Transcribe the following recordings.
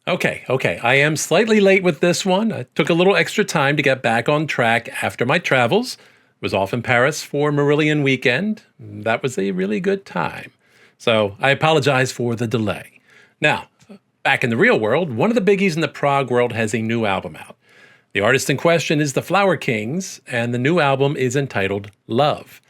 Okay. I am slightly late with this one. I took a little extra time to get back on track after my travels. Was off in Paris for Marillion weekend. That was a really good time. So I apologize for the delay. Now, back in the real world, one of the biggies in the prog world has a new album out. The artist in question is the Flower Kings, and the new album is entitled Love.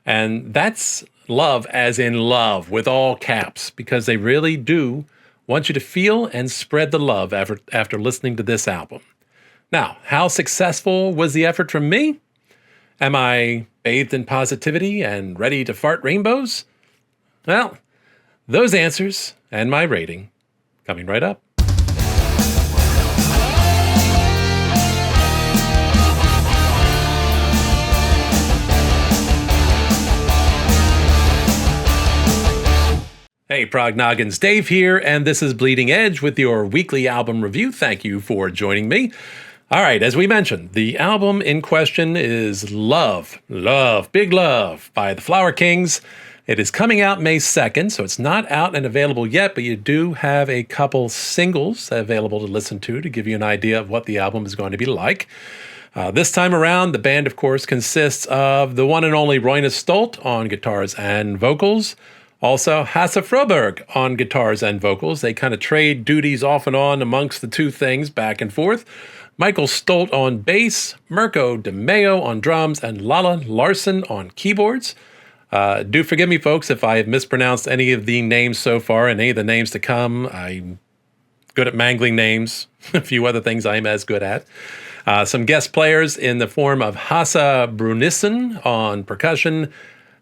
And that's love as in love with all caps, because they really do want you to feel and spread the love after listening to this album. Now, how successful was the effort from me? Am I bathed in positivity and ready to fart rainbows? Well, those answers and my rating coming right up. Hey, Prog Noggins, Dave here, and this is Bleeding Edge with your weekly album review. Thank you for joining me. All right, as we mentioned, the album in question is Love, Big Love by the Flower Kings. It is coming out May 2nd, so it's not out and available yet, but you do have a couple singles available to listen to give you an idea of what the album is going to be like. This time around, the band, of course, consists of the one and only Roine Stolt on guitars and vocals. Also, Hasse Froberg on guitars and vocals. They kind of trade duties off and on amongst the two things, back and forth. Michael Stolt on bass, Mirko De Meo on drums, and Lala Larson on keyboards. Do forgive me, folks, if I have mispronounced any of the names so far and any of the names to come. I'm good at mangling names. A few other things I'm as good at. Some guest players in the form of Hasse Brunissen on percussion,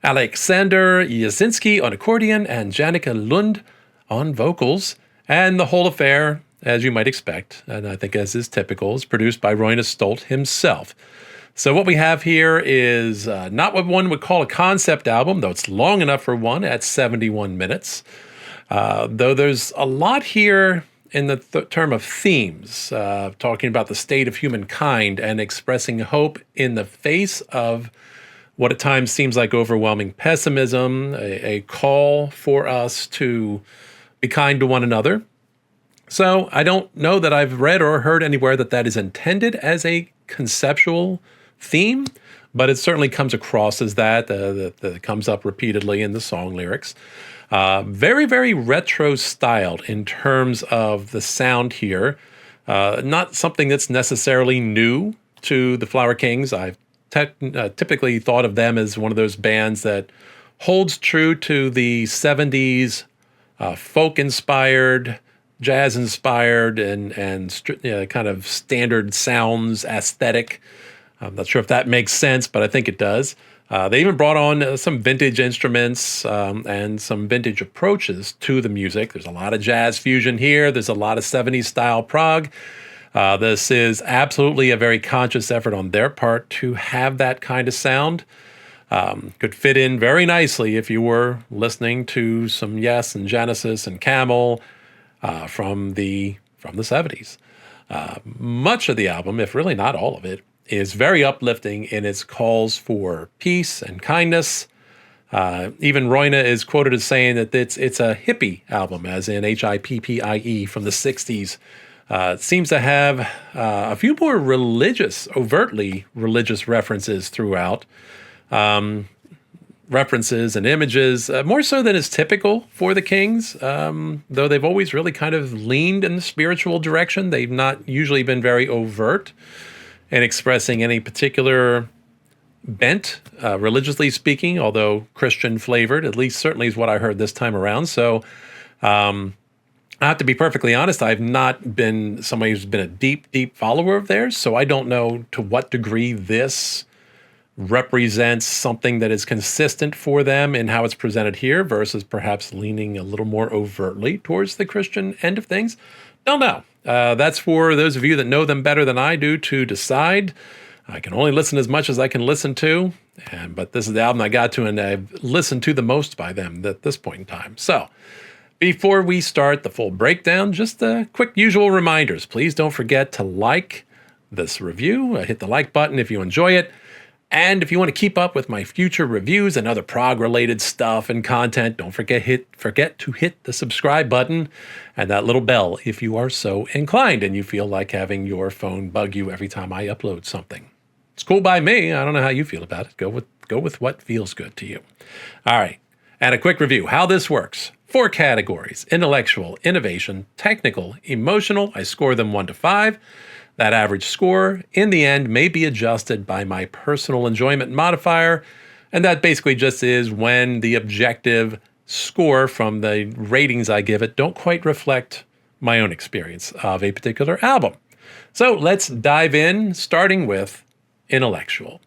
Alexander Jasinski on accordion, and Jannica Lund on vocals. And the whole affair, as you might expect, and I think as is typical, is produced by Roine Stolt himself. So what we have here is not what one would call a concept album, though it's long enough for one at 71 minutes. Though there's a lot here in the term of themes, talking about the state of humankind and expressing hope in the face of what at times seems like overwhelming pessimism, a call for us to be kind to one another. So I don't know that I've read or heard anywhere that is intended as a conceptual theme, but it certainly comes across as that comes up repeatedly in the song lyrics. Very, very retro styled in terms of the sound here. Not something that's necessarily new to the Flower Kings. I've typically thought of them as one of those bands that holds true to the 70s folk-inspired, jazz-inspired, and kind of standard sounds aesthetic. I'm not sure if that makes sense, but I think it does. They even brought on some vintage instruments and some vintage approaches to the music. There's a lot of jazz fusion here. There's a lot of 70s style prog. This is absolutely a very conscious effort on their part to have that kind of sound. Could fit in very nicely if you were listening to some Yes and Genesis and Camel from the 70s. Much of the album, if really not all of it, is very uplifting in its calls for peace and kindness. Even Roine is quoted as saying that it's a hippie album, as in HIPPIE from the 60s. It seems to have a few more overtly religious references throughout. References and images, more so than is typical for the Kings, though they've always really kind of leaned in the spiritual direction. They've not usually been very overt in expressing any particular bent, religiously speaking, although Christian flavored, at least certainly is what I heard this time around. So, I have to be perfectly honest, I've not been somebody who's been a deep follower of theirs, so I don't know to what degree this represents something that is consistent for them in how it's presented here versus perhaps leaning a little more overtly towards the Christian end of things. Don't know. That's for those of you that know them better than I do to decide. I can only listen as much as I can listen to, but this is the album I got to, and I've listened to the most by them at this point in time. So, before we start the full breakdown, just quick usual reminders. Please don't forget to like this review. Hit the like button if you enjoy it. And if you want to keep up with my future reviews and other prog-related stuff and content, don't forget to hit the subscribe button and that little bell if you are so inclined and you feel like having your phone bug you every time I upload something. It's cool by me. I don't know how you feel about it. Go with what feels good to you. All right. And a quick review. How this works. 4 categories: intellectual, innovation, technical, emotional. I score them 1 to 5. That average score, in the end, may be adjusted by my personal enjoyment modifier, and that basically just is when the objective score from the ratings I give it don't quite reflect my own experience of a particular album. So let's dive in, starting with intellectual.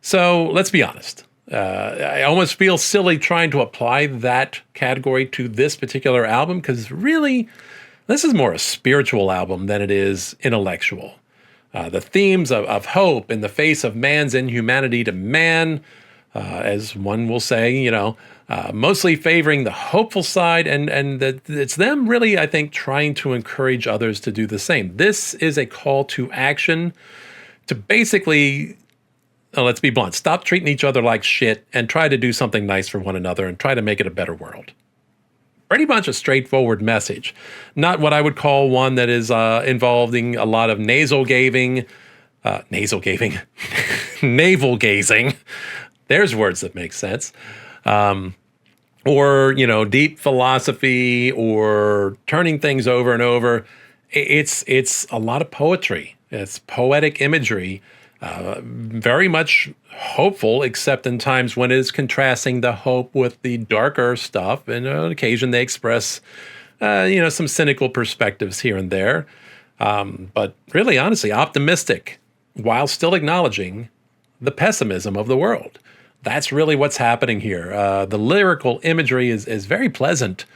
So let's be honest. I almost feel silly trying to apply that category to this particular album because really, this is more a spiritual album than it is intellectual. The themes of hope in the face of man's inhumanity to man, as one will say, mostly favoring the hopeful side, and it's them really, I think, trying to encourage others to do the same. This is a call to action to basically, let's be blunt, stop treating each other like shit and try to do something nice for one another and try to make it a better world. Pretty much a straightforward message. Not what I would call one that is involving a lot of navel gazing. There's words that make sense. Or, deep philosophy or turning things over and over. It's a lot of poetry. It's poetic imagery. Very much hopeful, except in times when it is contrasting the hope with the darker stuff. And on occasion they express, some cynical perspectives here and there. But really, honestly, optimistic while still acknowledging the pessimism of the world. That's really what's happening here. The lyrical imagery is very pleasant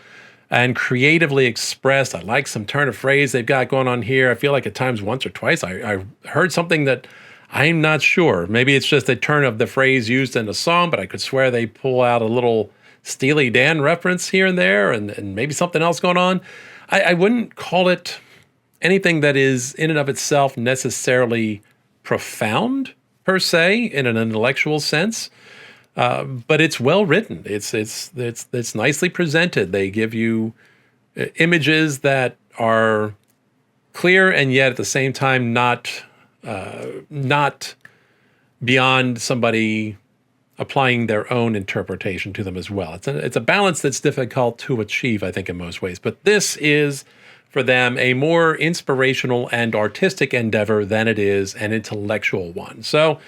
and creatively expressed. I like some turn of phrase they've got going on here. I feel like at times once or twice I heard something that I'm not sure. Maybe it's just a turn of the phrase used in a song, but I could swear they pull out a little Steely Dan reference here and there and maybe something else going on. I wouldn't call it anything that is in and of itself necessarily profound per se in an intellectual sense, but it's well written. It's nicely presented. They give you images that are clear and yet at the same time not beyond somebody applying their own interpretation to them as well. It's a balance that's difficult to achieve, I think, in most ways. But this is, for them, a more inspirational and artistic endeavor than it is an intellectual one. So,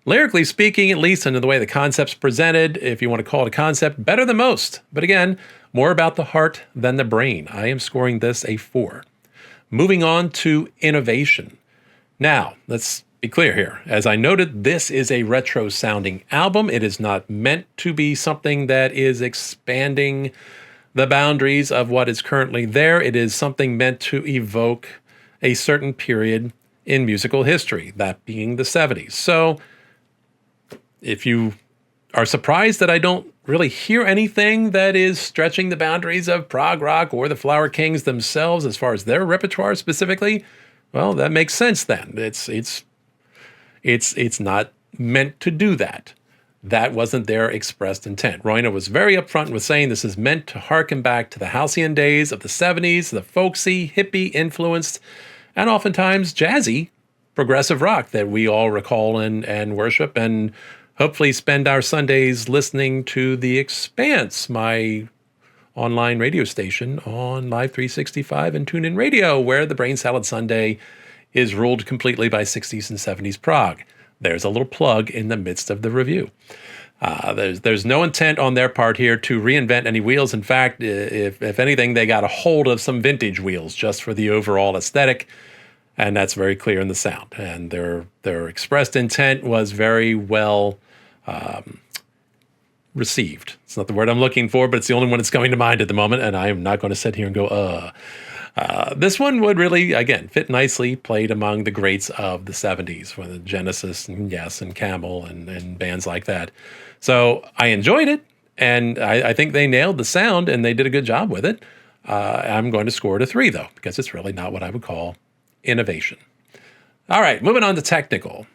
lyrically speaking, at least in the way the concept's presented, if you want to call it a concept, better than most. But again, more about the heart than the brain. I am scoring this a 4. Moving on to innovation. Now, let's be clear here. As I noted, this is a retro-sounding album. It is not meant to be something that is expanding the boundaries of what is currently there. It is something meant to evoke a certain period in musical history, that being the 70s. So, if you are surprised that I don't really hear anything that is stretching the boundaries of prog rock or the Flower Kings themselves as far as their repertoire specifically, well, that makes sense then. It's not meant to do that. That wasn't their expressed intent. Roina was very upfront with saying this is meant to harken back to the halcyon days of the 70s, the folksy, hippie-influenced, and oftentimes jazzy progressive rock that we all recall and worship, and hopefully spend our Sundays listening to the Expanse, my online radio station on Live 365 and TuneIn Radio, where the Brain Salad Sunday is ruled completely by 60s and 70s prog. There's a little plug in the midst of the review. There's no intent on their part here to reinvent any wheels. In fact, if anything, they got a hold of some vintage wheels just for the overall aesthetic, and that's very clear in the sound. And their expressed intent was very well received. It's not the word I'm looking for, but it's the only one that's coming to mind at the moment, and I am not going to sit here and go, This one would really, again, fit nicely, played among the greats of the 70s, with Genesis and Yes and Camel and bands like that. So I enjoyed it, and I think they nailed the sound, and they did a good job with it. I'm going to score it a 3, though, because it's really not what I would call innovation. All right, moving on to technical.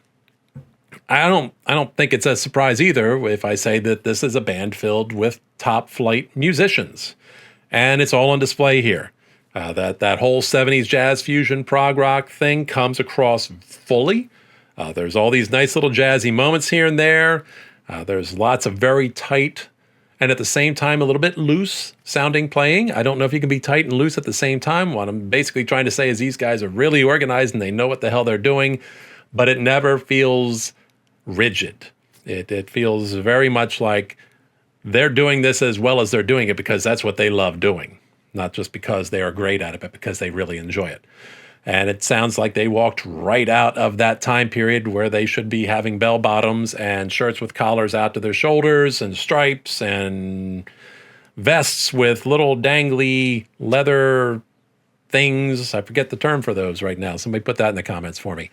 I don't think it's a surprise either if I say that this is a band filled with top flight musicians, and it's all on display here. That whole 70s jazz fusion prog rock thing comes across fully. There's all these nice little jazzy moments here and there. There's lots of very tight and at the same time a little bit loose sounding playing. I don't know if you can be tight and loose at the same time. What I'm basically trying to say is these guys are really organized and they know what the hell they're doing, but it never feels rigid. It feels very much like they're doing this as well as they're doing it because that's what they love doing, not just because they are great at it, but because they really enjoy it. And it sounds like they walked right out of that time period where they should be having bell bottoms and shirts with collars out to their shoulders and stripes and vests with little dangly leather things. I forget the term for those right now. Somebody put that in the comments for me.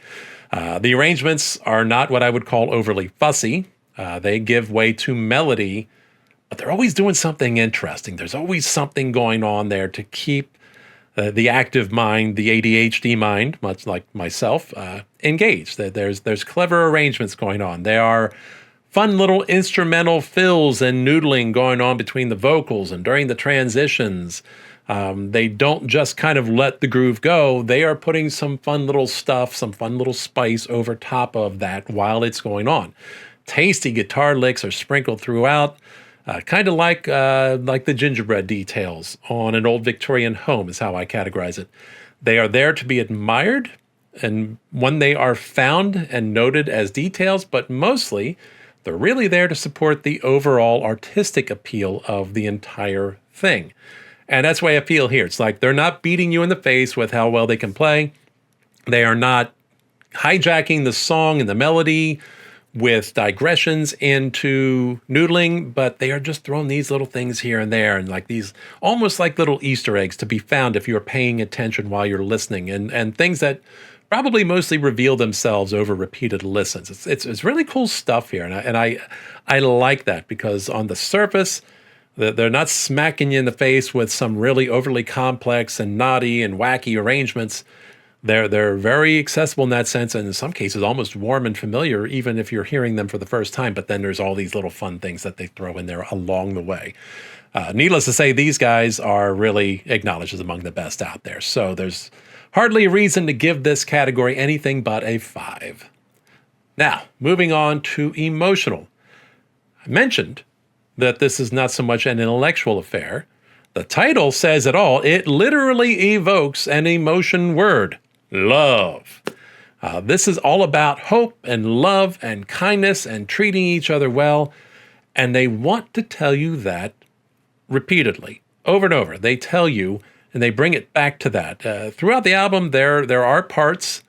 The arrangements are not what I would call overly fussy. They give way to melody, but they're always doing something interesting. There's always something going on there to keep the active mind, the ADHD mind, much like myself, engaged. There's clever arrangements going on. There are fun little instrumental fills and noodling going on between the vocals and during the transitions. They don't just kind of let the groove go. They are putting some fun little stuff, some fun little spice over top of that while it's going on. Tasty guitar licks are sprinkled throughout. Kind of like the gingerbread details on an old Victorian home is how I categorize it. They are there to be admired, and when they are found and noted as details, but mostly they're really there to support the overall artistic appeal of the entire thing. And that's the way I feel here. It's like they're not beating you in the face with how well they can play. They are not hijacking the song and the melody with digressions into noodling, but they are just throwing these little things here and there and like these almost like little Easter eggs to be found if you're paying attention while you're listening, and things that probably mostly reveal themselves over repeated listens. It's really cool stuff here, and I like that because on the surface, they're not smacking you in the face with some really overly complex and naughty and wacky arrangements. They're very accessible in that sense, and in some cases almost warm and familiar, even if you're hearing them for the first time. But then there's all these little fun things that they throw in there along the way. Needless to say, these guys are really acknowledged as among the best out there. So there's hardly a reason to give this category anything but a 5. Now, moving on to emotional. I mentioned that this is not so much an intellectual affair. The title says it all. It literally evokes an emotion word. Love. This is all about hope and love and kindness and treating each other well. And they want to tell you that repeatedly, over and over. They tell you, and they bring it back to that. Throughout the album, there are parts,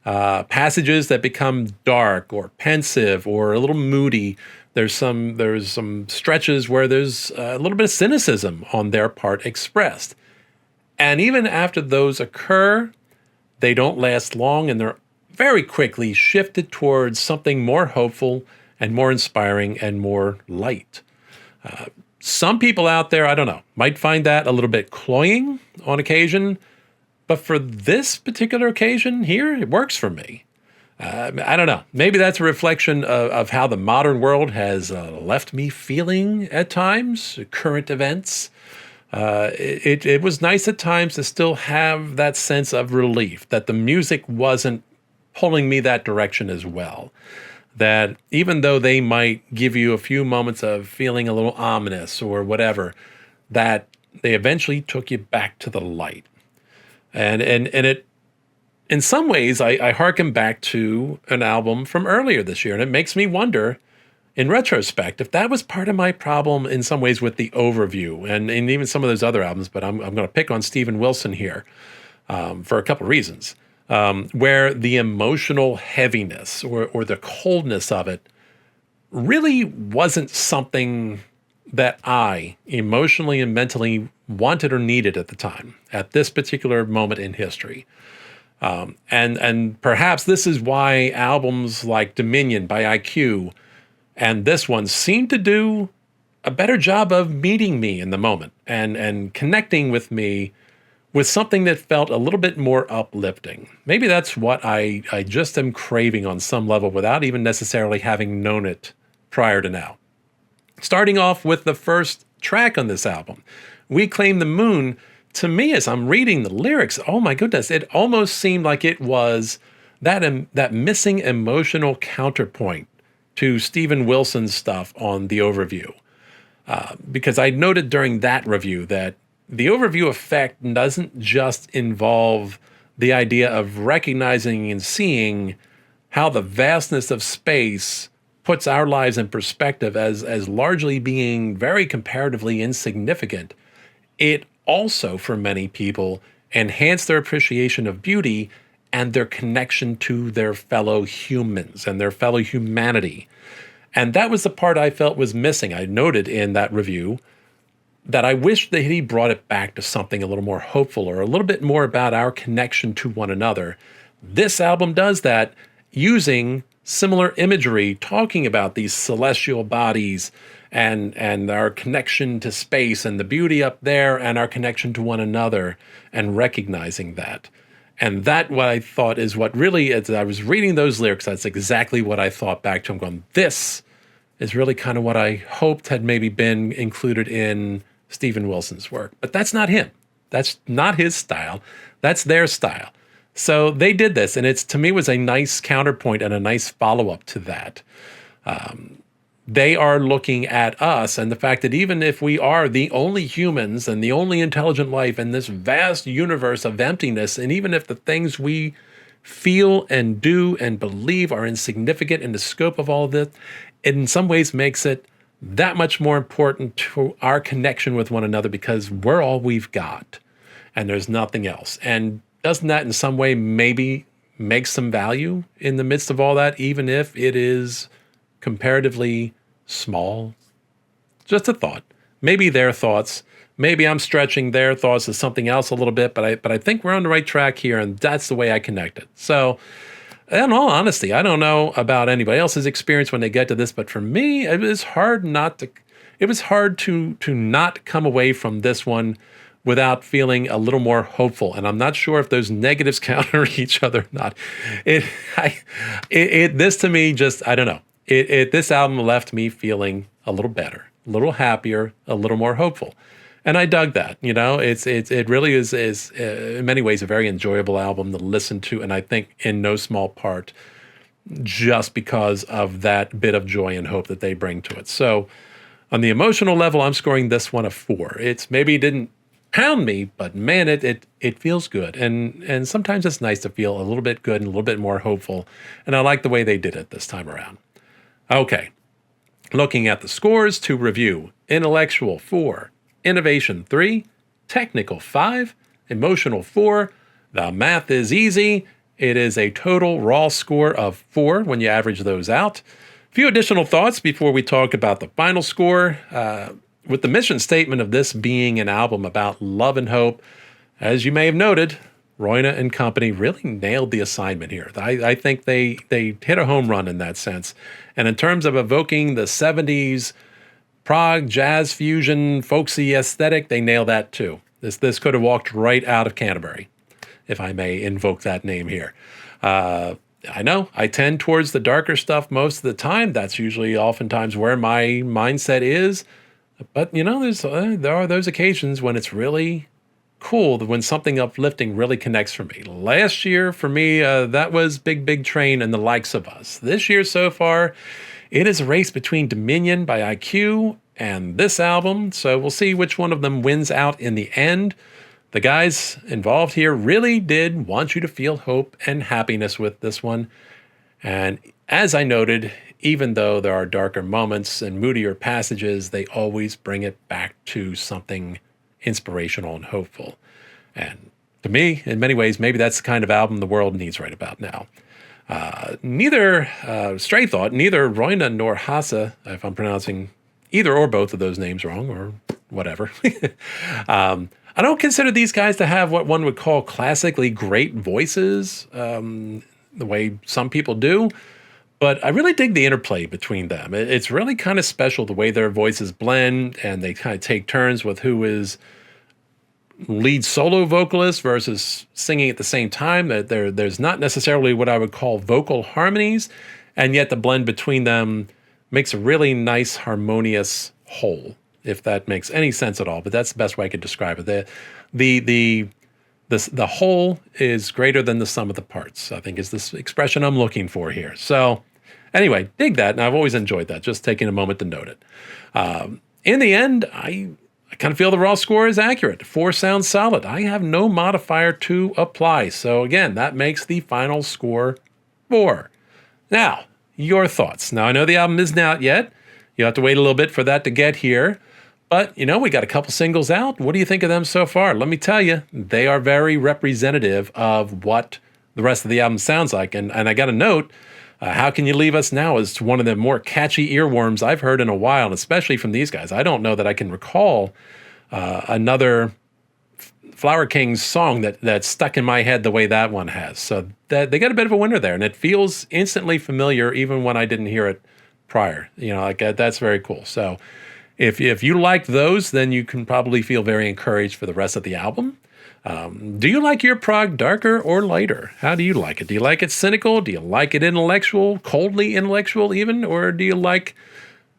passages that become dark or pensive or a little moody. There's some stretches where there's a little bit of cynicism on their part expressed. And even after those occur, they don't last long, and they're very quickly shifted towards something more hopeful and more inspiring and more light. Some people out there, I don't know, might find that a little bit cloying on occasion, but for this particular occasion here, it works for me. I don't know. Maybe that's a reflection of how the modern world has left me feeling at times, current events. It was nice at times to still have that sense of relief, that the music wasn't pulling me that direction as well. That even though they might give you a few moments of feeling a little ominous or whatever, that they eventually took you back to the light. And it, in some ways, I hearken back to an album from earlier this year, and it makes me wonder, in retrospect, if that was part of my problem in some ways with the overview and even some of those other albums, but I'm going to pick on Steven Wilson here for a couple of reasons, where the emotional heaviness or the coldness of it really wasn't something that I emotionally and mentally wanted or needed at the time, at this particular moment in history. And perhaps this is why albums like Dominion by IQ and this one seem to do a better job of meeting me in the moment and connecting with me with something that felt a little bit more uplifting. Maybe that's what I just am craving on some level without even necessarily having known it prior to now. Starting off with the first track on this album, We Claim the Moon, to me, as I'm reading the lyrics, oh my goodness, it almost seemed like it was that missing emotional counterpoint to Steven Wilson's stuff on the overview. Because I noted during that review that the overview effect doesn't just involve the idea of recognizing and seeing how the vastness of space puts our lives in perspective as largely being very comparatively insignificant. It also, for many people, enhanced their appreciation of beauty and their connection to their fellow humans and their fellow humanity. And that was the part I felt was missing. I noted in that review that I wish that he brought it back to something a little more hopeful or a little bit more about our connection to one another. This album does that using similar imagery, talking about these celestial bodies and our connection to space and the beauty up there and our connection to one another and recognizing that. And that, what I thought, is what really, as I was reading those lyrics, that's exactly what I thought back to. I'm going, this is really kind of what I hoped had maybe been included in Steven Wilson's work. But that's not him. That's not his style. That's their style. So they did this, and it's, to me, was a nice counterpoint and a nice follow-up to that. They are looking at us and the fact that even if we are the only humans and the only intelligent life in this vast universe of emptiness, and even if the things we feel and do and believe are insignificant in the scope of all of this, it in some ways makes it that much more important to our connection with one another because we're all we've got and there's nothing else. And doesn't that in some way maybe make some value in the midst of all that, even if it is comparatively small? Just a thought. Maybe their thoughts. Maybe I'm stretching their thoughts to something else a little bit, but I think we're on the right track here, and that's the way I connect it. So, in all honesty, I don't know about anybody else's experience when they get to this, but for me, it was hard to not come away from this one without feeling a little more hopeful. And I'm not sure if those negatives counter each other or not. This to me just, I don't know. This album left me feeling a little better, a little happier, a little more hopeful. And I dug that. You know, it really is in many ways a very enjoyable album to listen to. And I think in no small part just because of that bit of joy and hope that they bring to it. So on the emotional level, I'm scoring this one a 4. It's maybe didn't pound me, but man, it feels good. And sometimes it's nice to feel a little bit good and a little bit more hopeful. And I like the way they did it this time around. Okay, looking at the scores to review. Intellectual 4, Innovation 3, Technical 5, Emotional 4. The math is easy. It is a total raw score of 4 when you average those out. A few additional thoughts before we talk about the final score. With the mission statement of this being an album about love and hope, as you may have noted, Roina and company really nailed the assignment here. I think they hit a home run in that sense. And in terms of evoking the 70s prog, jazz fusion, folksy aesthetic, they nailed that too. This could have walked right out of Canterbury, if I may invoke that name here. I know I tend towards the darker stuff most of the time. That's usually oftentimes where my mindset is. But, you know, there are those occasions when it's really cool, when something uplifting really connects for me. Last year, for me, that was Big Big Train and the likes of us. This year so far, it is a race between Dominion by IQ and this album. So we'll see which one of them wins out in the end. The guys involved here really did want you to feel hope and happiness with this one. And as I noted, even though there are darker moments and moodier passages, they always bring it back to something inspirational and hopeful. And to me, in many ways, maybe that's the kind of album the world needs right about now. Neither Stray Thought, neither Roina nor Hassa, if I'm pronouncing either or both of those names wrong or whatever, I don't consider these guys to have what one would call classically great voices, the way some people do. But I really dig the interplay between them. It's really kind of special the way their voices blend and they kind of take turns with who is lead solo vocalist versus singing at the same time. There's not necessarily what I would call vocal harmonies, and yet the blend between them makes a really nice harmonious whole, if that makes any sense at all. But that's the best way I could describe it. The whole is greater than the sum of the parts, I think is this expression I'm looking for here. So anyway, dig that, and I've always enjoyed that, just taking a moment to note it. In the end, I kind of feel the raw score is accurate. 4 sounds solid. I have no modifier to apply. So again, that makes the final score 4. Now, your thoughts. Now, I know the album isn't out yet. You'll have to wait a little bit for that to get here. But, we got a couple singles out. What do you think of them so far? Let me tell you, they are very representative of what the rest of the album sounds like. And I got a note, How Can You Leave Us Now is one of the more catchy earworms I've heard in a while, and especially from these guys. I don't know that I can recall another Flower Kings song that stuck in my head the way that one has. So that they got a bit of a winner there, and it feels instantly familiar even when I didn't hear it prior. That's very cool. So if you like those, then you can probably feel very encouraged for the rest of the album. Do you like your prog darker or lighter? How do you like it? Do you like it cynical? Do you like it intellectual, coldly intellectual even? Or do you like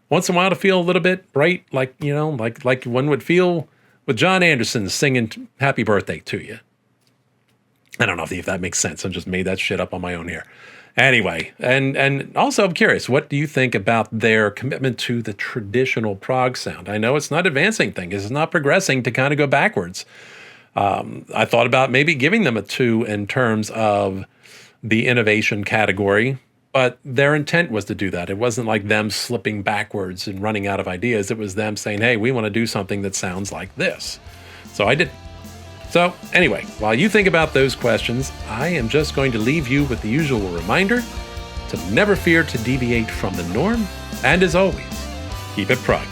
once in a while to feel a little bit bright, like one would feel with John Anderson singing Happy Birthday to You? I don't know if that makes sense. I just made that shit up on my own here. Anyway, and also I'm curious, what do you think about their commitment to the traditional prog sound? I know it's not advancing things. It's not progressing to kind of go backwards. I thought about maybe giving them a 2 in terms of the innovation category, but their intent was to do that. It wasn't like them slipping backwards and running out of ideas. It was them saying, hey, we want to do something that sounds like this. So I did. So anyway, while you think about those questions, I am just going to leave you with the usual reminder to never fear to deviate from the norm. And as always, keep it prog.